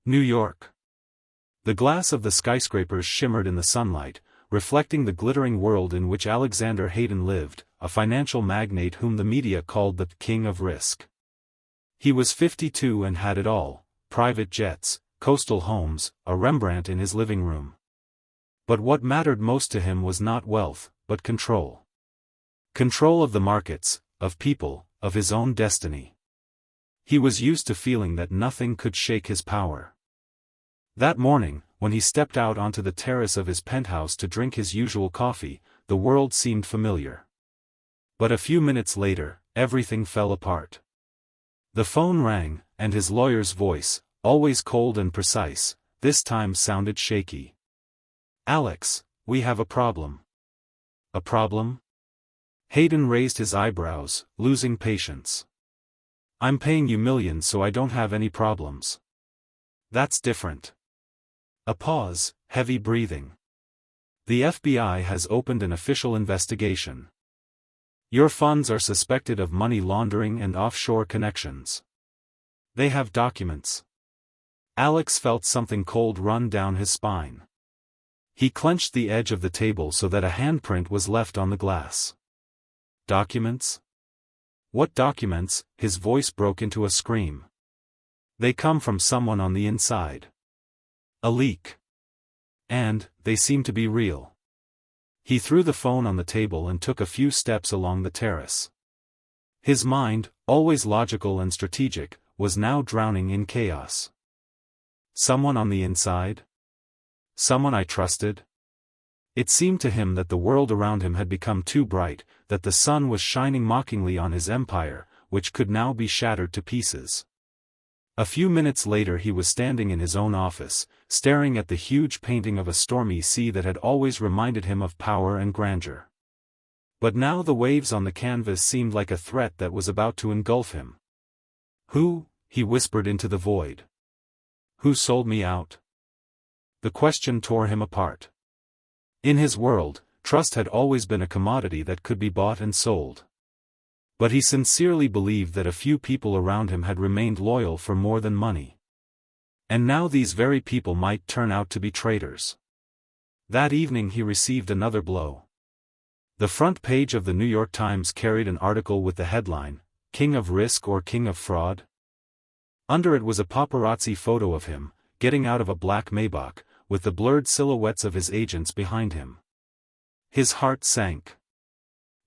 New York. The glass of the skyscrapers shimmered in the sunlight, reflecting the glittering world in which Alexander Hayden lived, a financial magnate whom the media called the King of Risk. He was 52 and had it all: private jets, coastal homes, a Rembrandt in his living room. But what mattered most to him was not wealth, but control. Control of the markets, of people, of his own destiny. He was used to feeling that nothing could shake his power. That morning, when he stepped out onto the terrace of his penthouse to drink his usual coffee, the world seemed familiar. But a few minutes later, everything fell apart. The phone rang, and his lawyer's voice, always cold and precise, this time sounded shaky. "Alex, we have a problem." "A problem?" Hayden raised his eyebrows, losing patience. "I'm paying you millions so I don't have any problems." "That's different." A pause, heavy breathing. "The FBI has opened an official investigation. Your funds are suspected of money laundering and offshore connections. They have documents." Alex felt something cold run down his spine. He clenched the edge of the table so that a handprint was left on the glass. "Documents? What documents?" His voice broke into a scream. "They come from someone on the inside. A leak. And, they seem to be real." He threw the phone on the table and took a few steps along the terrace. His mind, always logical and strategic, was now drowning in chaos. Someone on the inside? Someone I trusted? It seemed to him that the world around him had become too bright, that the sun was shining mockingly on his empire, which could now be shattered to pieces. A few minutes later he was standing in his own office, staring at the huge painting of a stormy sea that had always reminded him of power and grandeur. But now the waves on the canvas seemed like a threat that was about to engulf him. "Who?" he whispered into the void. "Who sold me out?" The question tore him apart. In his world, trust had always been a commodity that could be bought and sold. But he sincerely believed that a few people around him had remained loyal for more than money. And now these very people might turn out to be traitors. That evening he received another blow. The front page of the New York Times carried an article with the headline, "King of Risk or King of Fraud?" Under it was a paparazzi photo of him, getting out of a black Maybach, with the blurred silhouettes of his agents behind him. His heart sank.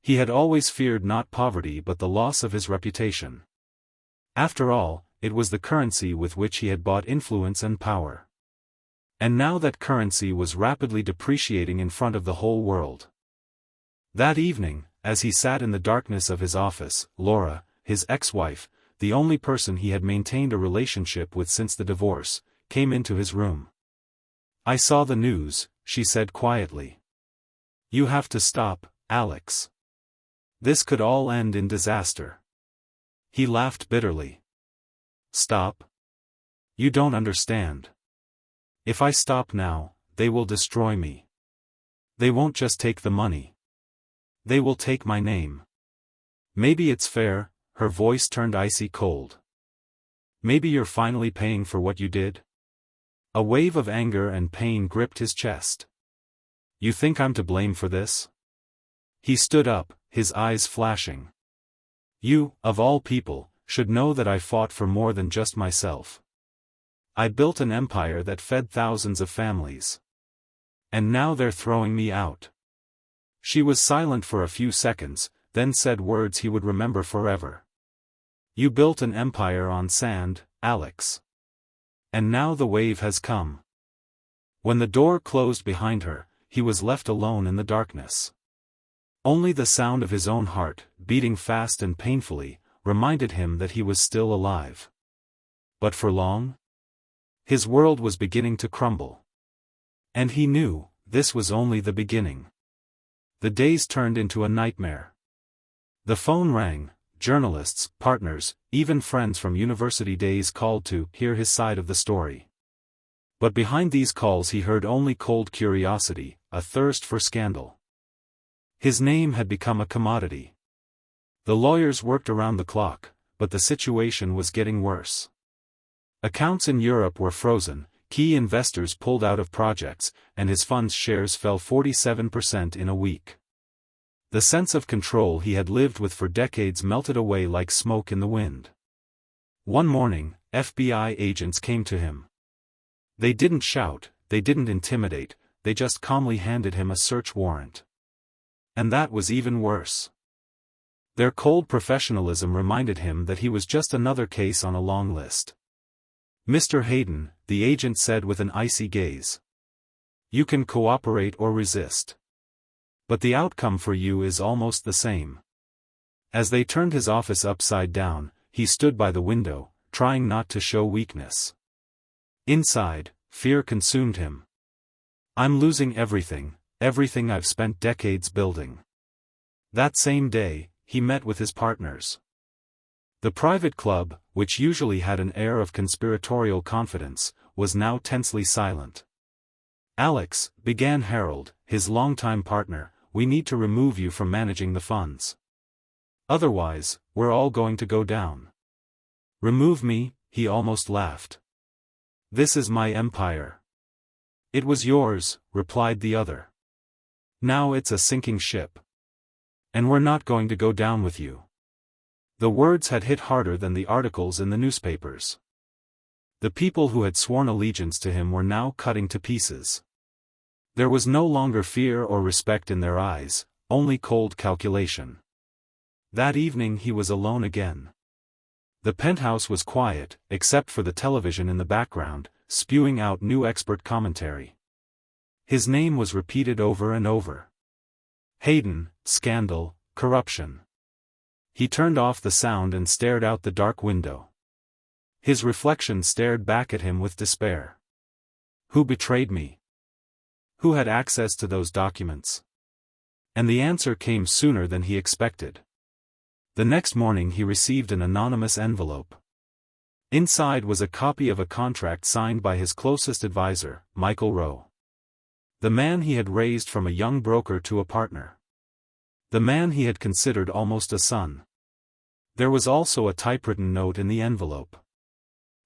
He had always feared not poverty but the loss of his reputation. After all, it was the currency with which he had bought influence and power. And now that currency was rapidly depreciating in front of the whole world. That evening, as he sat in the darkness of his office, Laura, his ex-wife, the only person he had maintained a relationship with since the divorce, came into his room. "I saw the news," she said quietly. "You have to stop, Alex. This could all end in disaster." He laughed bitterly. "Stop? You don't understand. If I stop now, they will destroy me. They won't just take the money. They will take my name. Maybe it's fair," her voice turned icy cold. "Maybe you're finally paying for what you did?" A wave of anger and pain gripped his chest. "You think I'm to blame for this?" He stood up, his eyes flashing. "You, of all people, should know that I fought for more than just myself. I built an empire that fed thousands of families. And now they're throwing me out." She was silent for a few seconds, then said words he would remember forever. "You built an empire on sand, Alex. And now the wave has come." When the door closed behind her, he was left alone in the darkness. Only the sound of his own heart, beating fast and painfully, reminded him that he was still alive. But for long? His world was beginning to crumble. And he knew, this was only the beginning. The days turned into a nightmare. The phone rang, journalists, partners, even friends from university days called to hear his side of the story. But behind these calls he heard only cold curiosity, a thirst for scandal. His name had become a commodity. The lawyers worked around the clock, but the situation was getting worse. Accounts in Europe were frozen, key investors pulled out of projects, and his fund's shares fell 47% in a week. The sense of control he had lived with for decades melted away like smoke in the wind. One morning, FBI agents came to him. They didn't shout, they didn't intimidate, they just calmly handed him a search warrant. And that was even worse. Their cold professionalism reminded him that he was just another case on a long list. "Mr. Hayden," the agent said with an icy gaze. "You can cooperate or resist. But the outcome for you is almost the same." As they turned his office upside down, he stood by the window, trying not to show weakness. Inside, fear consumed him. "I'm losing everything, everything I've spent decades building." That same day, he met with his partners. The private club, which usually had an air of conspiratorial confidence, was now tensely silent. "Alex," began Harold, his longtime partner, "we need to remove you from managing the funds. Otherwise, we're all going to go down." "Remove me?" he almost laughed. "This is my empire." "It was yours," replied the other. "Now it's a sinking ship. And we're not going to go down with you." The words had hit harder than the articles in the newspapers. The people who had sworn allegiance to him were now cutting to pieces. There was no longer fear or respect in their eyes, only cold calculation. That evening he was alone again. The penthouse was quiet, except for the television in the background, spewing out new expert commentary. His name was repeated over and over. Hayden, scandal, corruption. He turned off the sound and stared out the dark window. His reflection stared back at him with despair. Who betrayed me? Who had access to those documents? And the answer came sooner than he expected. The next morning he received an anonymous envelope. Inside was a copy of a contract signed by his closest advisor, Michael Rowe. The man he had raised from a young broker to a partner. The man he had considered almost a son. There was also a typewritten note in the envelope.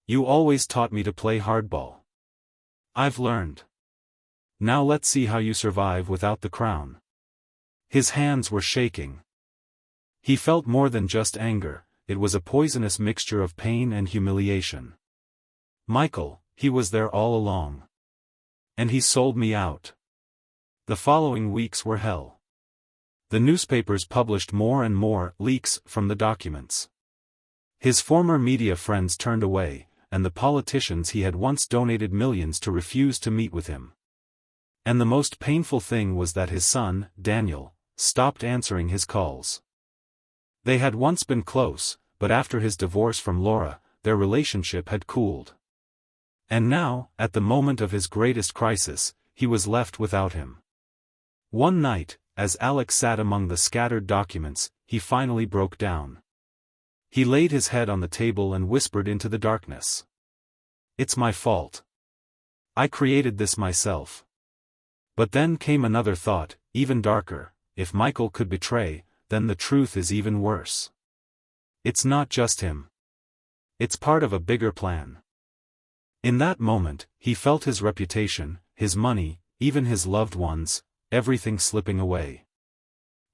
"You always taught me to play hardball. I've learned. Now let's see how you survive without the crown." His hands were shaking. He felt more than just anger, it was a poisonous mixture of pain and humiliation. "Michael, he was there all along. And he sold me out." The following weeks were hell. The newspapers published more and more leaks from the documents. His former media friends turned away, and the politicians he had once donated millions to refused to meet with him. And the most painful thing was that his son, Daniel, stopped answering his calls. They had once been close, but after his divorce from Laura, their relationship had cooled. And now, at the moment of his greatest crisis, he was left without him. One night, as Alex sat among the scattered documents, he finally broke down. He laid his head on the table and whispered into the darkness. "It's my fault. I created this myself." But then came another thought, even darker: if Michael could betray, then the truth is even worse. It's not just him. It's part of a bigger plan. In that moment, he felt his reputation, his money, even his loved ones, everything slipping away.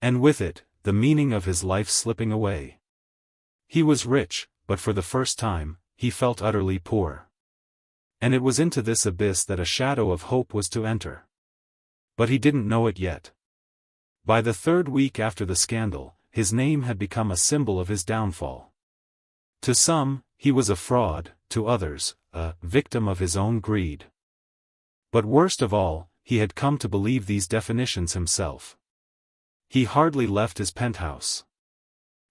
And with it, the meaning of his life slipping away. He was rich, but for the first time, he felt utterly poor. And it was into this abyss that a shadow of hope was to enter. But he didn't know it yet. By the third week after the scandal, his name had become a symbol of his downfall. To some, he was a fraud, to others, a victim of his own greed. But worst of all, he had come to believe these definitions himself. He hardly left his penthouse.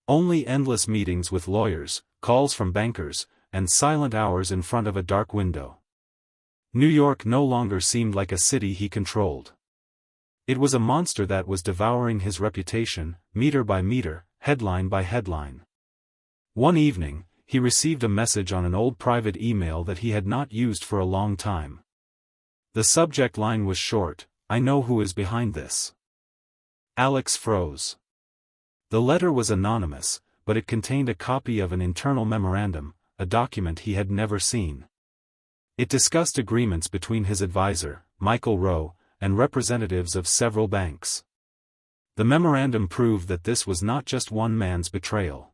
Only endless meetings with lawyers, calls from bankers, and silent hours in front of a dark window. New York no longer seemed like a city he controlled. It was a monster that was devouring his reputation, meter by meter, headline by headline. One evening, he received a message on an old private email that he had not used for a long time. The subject line was short: "I know who is behind this." Alex froze. The letter was anonymous, but it contained a copy of an internal memorandum, a document he had never seen. It discussed agreements between his advisor, Michael Rowe, and representatives of several banks. The memorandum proved that this was not just one man's betrayal.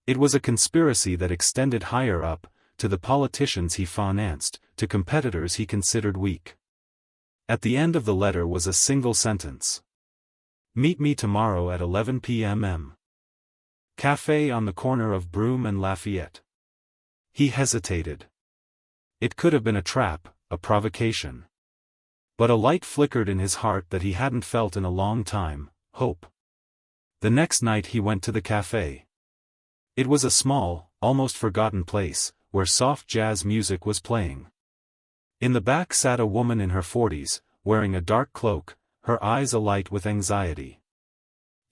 It was a conspiracy that extended higher up, to the politicians he financed, to competitors he considered weak. At the end of the letter was a single sentence. "Meet me tomorrow at 11 p.m. Café on the corner of Broome and Lafayette." He hesitated. It could have been a trap, a provocation. But a light flickered in his heart that he hadn't felt in a long time: hope. The next night he went to the café. It was a small, almost forgotten place, where soft jazz music was playing. In the back sat a woman in her 40s, wearing a dark cloak, her eyes alight with anxiety.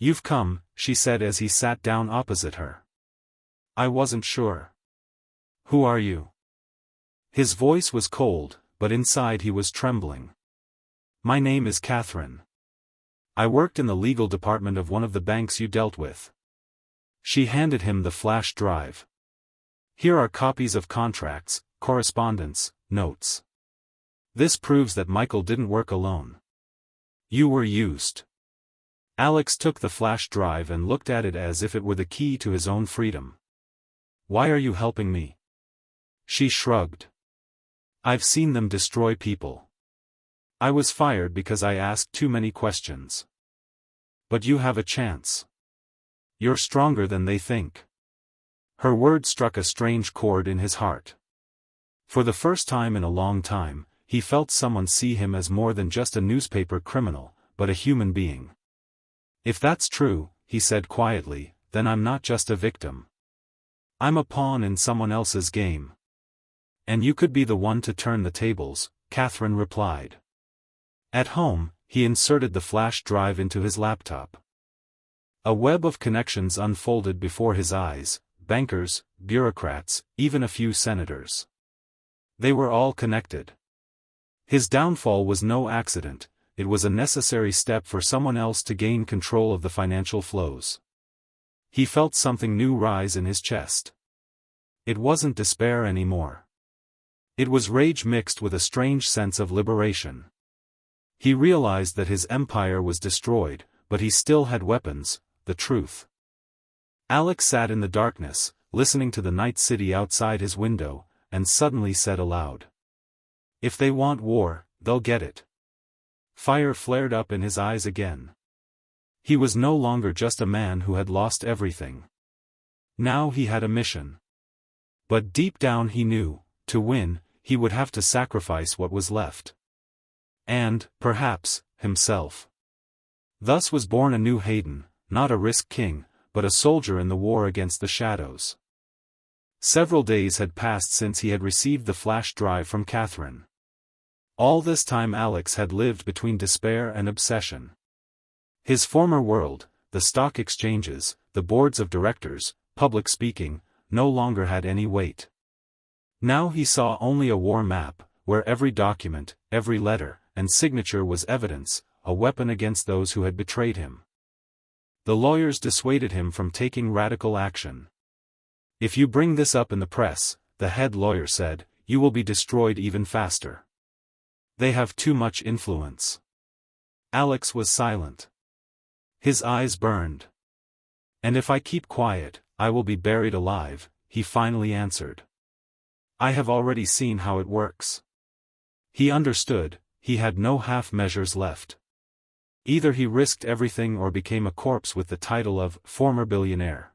"You've come," she said as he sat down opposite her. "I wasn't sure." "Who are you?" His voice was cold, but inside he was trembling. "My name is Catherine. I worked in the legal department of one of the banks you dealt with." She handed him the flash drive. "Here are copies of contracts, correspondence, notes. This proves that Michael didn't work alone. You were used." Alex took the flash drive and looked at it as if it were the key to his own freedom. "Why are you helping me?" She shrugged. "I've seen them destroy people. I was fired because I asked too many questions. But you have a chance. You're stronger than they think." Her words struck a strange chord in his heart. For the first time in a long time, he felt someone see him as more than just a newspaper criminal, but a human being. "If that's true," he said quietly, "then I'm not just a victim. I'm a pawn in someone else's game." "And you could be the one to turn the tables," Catherine replied. At home, he inserted the flash drive into his laptop. A web of connections unfolded before his eyes: bankers, bureaucrats, even a few senators. They were all connected. His downfall was no accident, it was a necessary step for someone else to gain control of the financial flows. He felt something new rise in his chest. It wasn't despair anymore. It was rage mixed with a strange sense of liberation. He realized that his empire was destroyed, but he still had weapons: the truth. Alex sat in the darkness, listening to the night city outside his window, and suddenly said aloud, "If they want war, they'll get it." Fire flared up in his eyes again. He was no longer just a man who had lost everything. Now he had a mission. But deep down he knew, to win, he would have to sacrifice what was left. And, perhaps, himself. Thus was born a new Hayden, not a risk king, but a soldier in the war against the shadows. Several days had passed since he had received the flash drive from Catherine. All this time Alex had lived between despair and obsession. His former world, the stock exchanges, the boards of directors, public speaking, no longer had any weight. Now he saw only a war map, where every document, every letter, and signature was evidence, a weapon against those who had betrayed him. The lawyers dissuaded him from taking radical action. "If you bring this up in the press," the head lawyer said, "you will be destroyed even faster. They have too much influence." Alex was silent. His eyes burned. "And if I keep quiet, I will be buried alive," he finally answered. "I have already seen how it works." He understood, he had no half measures left. Either he risked everything or became a corpse with the title of former billionaire.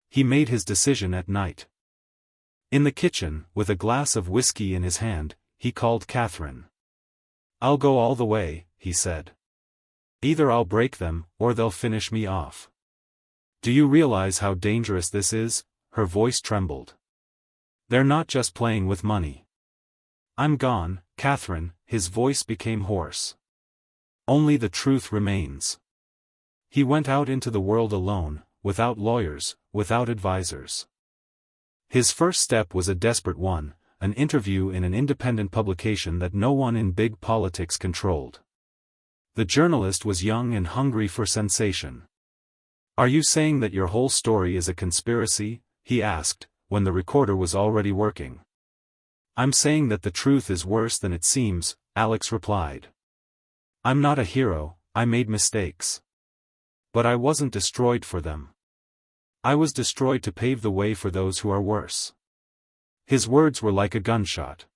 He made his decision at night. In the kitchen, with a glass of whiskey in his hand, he called Catherine. "I'll go all the way," he said. "Either I'll break them, or they'll finish me off." "Do you realize how dangerous this is?" Her voice trembled. "They're not just playing with money." "I'm gone, Catherine," his voice became hoarse. "Only the truth remains." He went out into the world alone, without lawyers, without advisors. His first step was a desperate one, an interview in an independent publication that no one in big politics controlled. The journalist was young and hungry for sensation. "Are you saying that your whole story is a conspiracy?" he asked, when the recorder was already working. "I'm saying that the truth is worse than it seems," Alex replied. "I'm not a hero, I made mistakes. But I wasn't destroyed for them. I was destroyed to pave the way for those who are worse." His words were like a gunshot.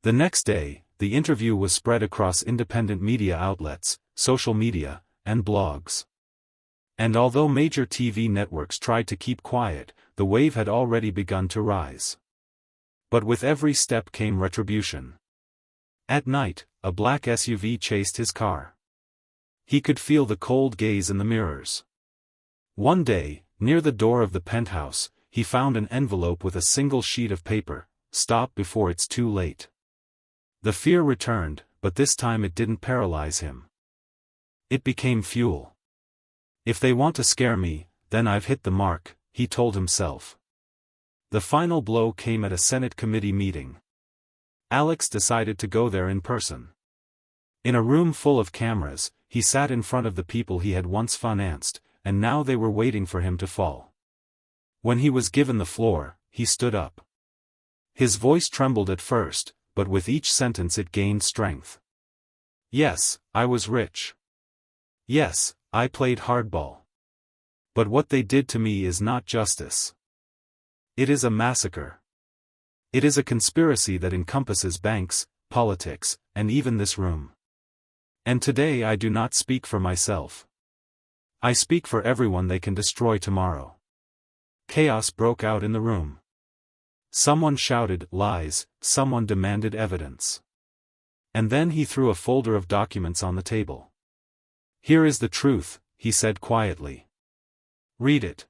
The next day, the interview was spread across independent media outlets, social media, and blogs. And although major TV networks tried to keep quiet, the wave had already begun to rise. But with every step came retribution. At night, a black SUV chased his car. He could feel the cold gaze in the mirrors. One day, near the door of the penthouse, he found an envelope with a single sheet of paper. "Stop before it's too late." The fear returned, but this time it didn't paralyze him. It became fuel. "If they want to scare me, then I've hit the mark," he told himself. The final blow came at a Senate committee meeting. Alex decided to go there in person. In a room full of cameras, he sat in front of the people he had once financed, and now they were waiting for him to fall. When he was given the floor, he stood up. His voice trembled at first, but with each sentence it gained strength. "Yes, I was rich. Yes, I played hardball. But what they did to me is not justice. It is a massacre. It is a conspiracy that encompasses banks, politics, and even this room. And today I do not speak for myself. I speak for everyone they can destroy tomorrow." Chaos broke out in the room. Someone shouted lies, someone demanded evidence. And then he threw a folder of documents on the table. "Here is the truth," he said quietly. "Read it.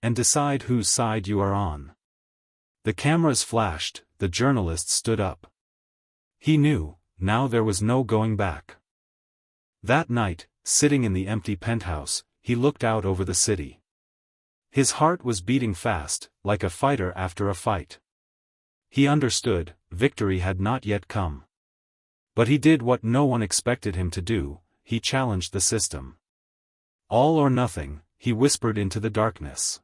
And decide whose side you are on." The cameras flashed, the journalists stood up. He knew, now there was no going back. That night, sitting in the empty penthouse, he looked out over the city. His heart was beating fast, like a fighter after a fight. He understood, victory had not yet come. But he did what no one expected him to do, he challenged the system. "All or nothing," he whispered into the darkness.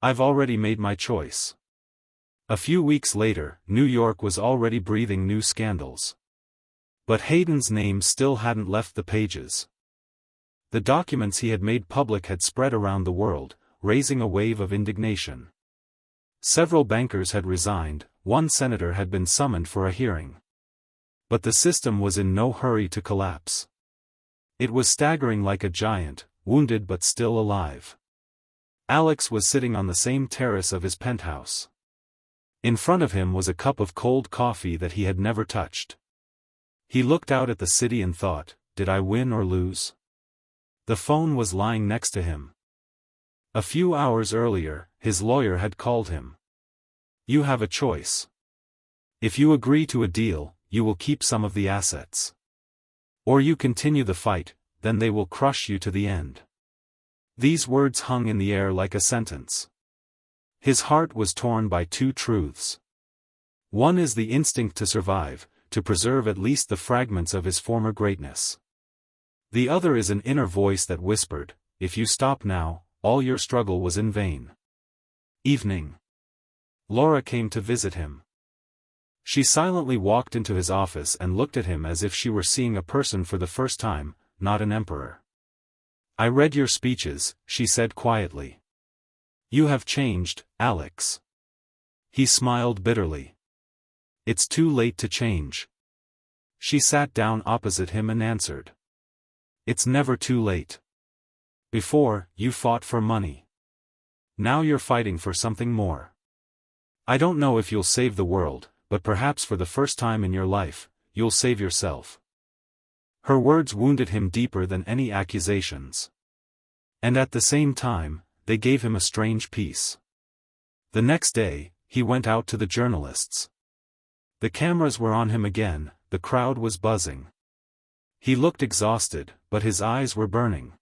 "I've already made my choice." A few weeks later, New York was already breathing new scandals. But Hayden's name still hadn't left the pages. The documents he had made public had spread around the world, raising a wave of indignation. Several bankers had resigned, one senator had been summoned for a hearing. But the system was in no hurry to collapse. It was staggering like a giant, wounded but still alive. Alex was sitting on the same terrace of his penthouse. In front of him was a cup of cold coffee that he had never touched. He looked out at the city and thought, did I win or lose? The phone was lying next to him. A few hours earlier, his lawyer had called him. "You have a choice. If you agree to a deal, you will keep some of the assets. Or you continue the fight, then they will crush you to the end." These words hung in the air like a sentence. His heart was torn by two truths. One is the instinct to survive, to preserve at least the fragments of his former greatness. The other is an inner voice that whispered, if you stop now, all your struggle was in vain. Evening. Laura came to visit him. She silently walked into his office and looked at him as if she were seeing a person for the first time, not an emperor. "I read your speeches," she said quietly. "You have changed, Alex." He smiled bitterly. "It's too late to change." She sat down opposite him and answered. "It's never too late. Before, you fought for money. Now you're fighting for something more. I don't know if you'll save the world, but perhaps for the first time in your life, you'll save yourself." Her words wounded him deeper than any accusations. And at the same time, they gave him a strange peace. The next day, he went out to the journalists. The cameras were on him again, the crowd was buzzing. He looked exhausted, but his eyes were burning.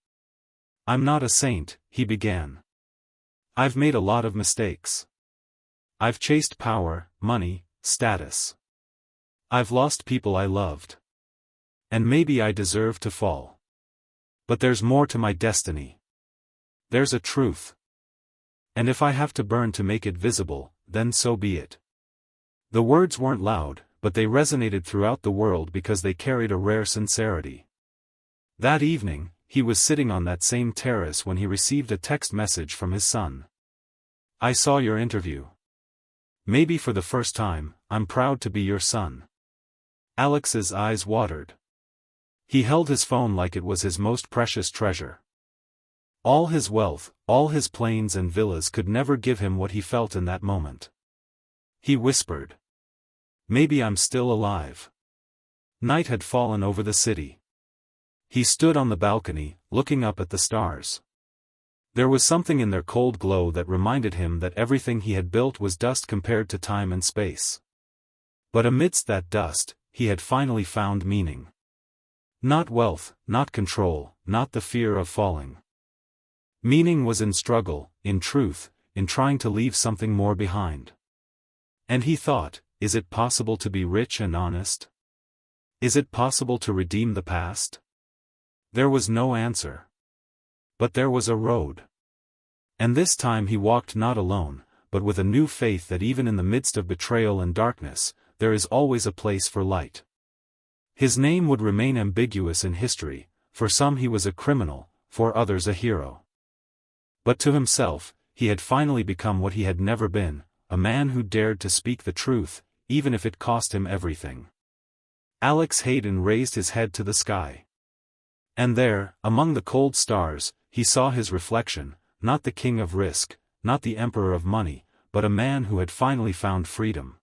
"I'm not a saint," he began. "I've made a lot of mistakes. I've chased power, money, status. I've lost people I loved. And maybe I deserve to fall. But there's more to my destiny. There's a truth. And if I have to burn to make it visible, then so be it. The words weren't loud, but they resonated throughout the world because they carried a rare sincerity. That evening, he was sitting on that same terrace when he received a text message from his son. "I saw your interview. Maybe for the first time, I'm proud to be your son." Alex's eyes watered. He held his phone like it was his most precious treasure. All his wealth, all his planes and villas could never give him what he felt in that moment. He whispered, "Maybe I'm still alive." Night had fallen over the city. He stood on the balcony, looking up at the stars. There was something in their cold glow that reminded him that everything he had built was dust compared to time and space. But amidst that dust, he had finally found meaning. Not wealth, not control, not the fear of falling. Meaning was in struggle, in truth, in trying to leave something more behind. And he thought, is it possible to be rich and honest? Is it possible to redeem the past? There was no answer. But there was a road. And this time he walked not alone, but with a new faith that even in the midst of betrayal and darkness, there is always a place for light. His name would remain ambiguous in history, for some he was a criminal, for others a hero. But to himself, he had finally become what he had never been, a man who dared to speak the truth, even if it cost him everything. Alex Hayden raised his head to the sky. And there, among the cold stars, he saw his reflection, not the king of risk, not the emperor of money, but a man who had finally found freedom.